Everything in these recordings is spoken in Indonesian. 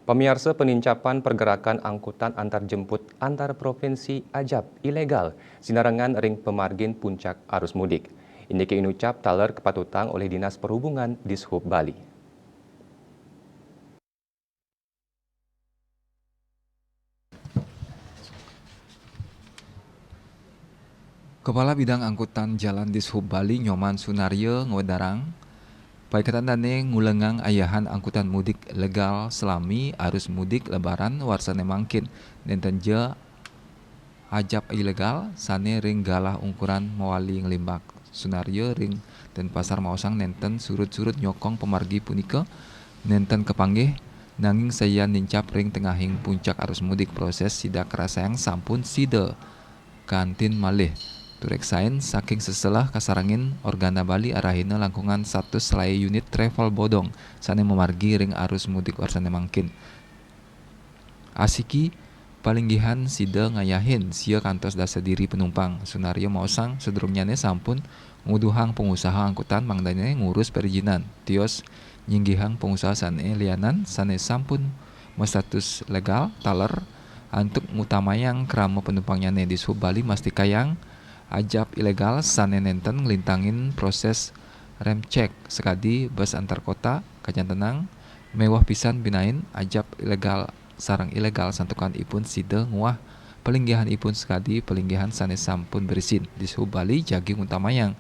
Pemirsa, penincapan pergerakan angkutan antarjemput antar provinsi ajab ilegal sinarengan ring pemargin puncak arus mudik. Ini inucap taler kepatutang oleh Dinas Perhubungan Dishub Bali. Kepala Bidang Angkutan Jalan Dishub Bali Nyoman Sunaryo ngodarang, paikatan dane ngulengang ayahan angkutan mudik legal selami arus mudik lebaran warsane mangkin nenten je ajab ilegal sane ring galah ukuran mawali ngelimbak. Sunaryo ring dan pasar maosang nenten surut-surut nyokong pemargi punika nenten kepanggih nanging saya nincap ring tengahing puncak arus mudik proses sidak rasayang sampun sida kantin malih. Tureksain saking seselah kasarangin Organa Bali arahina langkungan satu selai unit travel bodong sane memargi ring arus mudik warsane mangkin. Asiki palinggihan sida ngayahin sia kantos dasa diri penumpang. Sunaryo maosang sedurungnyane sampun nguduhang pengusaha angkutan mangdane ngurus perizinan. Tios nyinggihang pengusaha sane lianan sane sampun status legal taler antuk ngutamayang krama penumpangnya di Dishub Bali mastikayang ajab ilegal sane nenten ngelintangin proses rem cek sekadi bus antar kota kajan tenang mewah pisan binain ajab ilegal sarang ilegal santukan ipun sida nguah pelinggihan ipun sekadi pelinggihan sane sampun berisin Dishub Bali jagi ngutamayang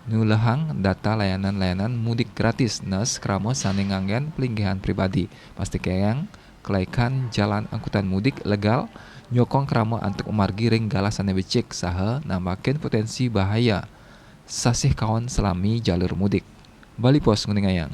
nulehang data layanan-layanan mudik gratis nes krama sane nganggen pelinggihan pribadi mastikayang kelaikan jalan angkutan mudik legal nyokong krama antuk umargi ring galah sane becik saha nambakeun potensi bahaya sasih kawan selami jalur mudik. Bali Pos nguningayang.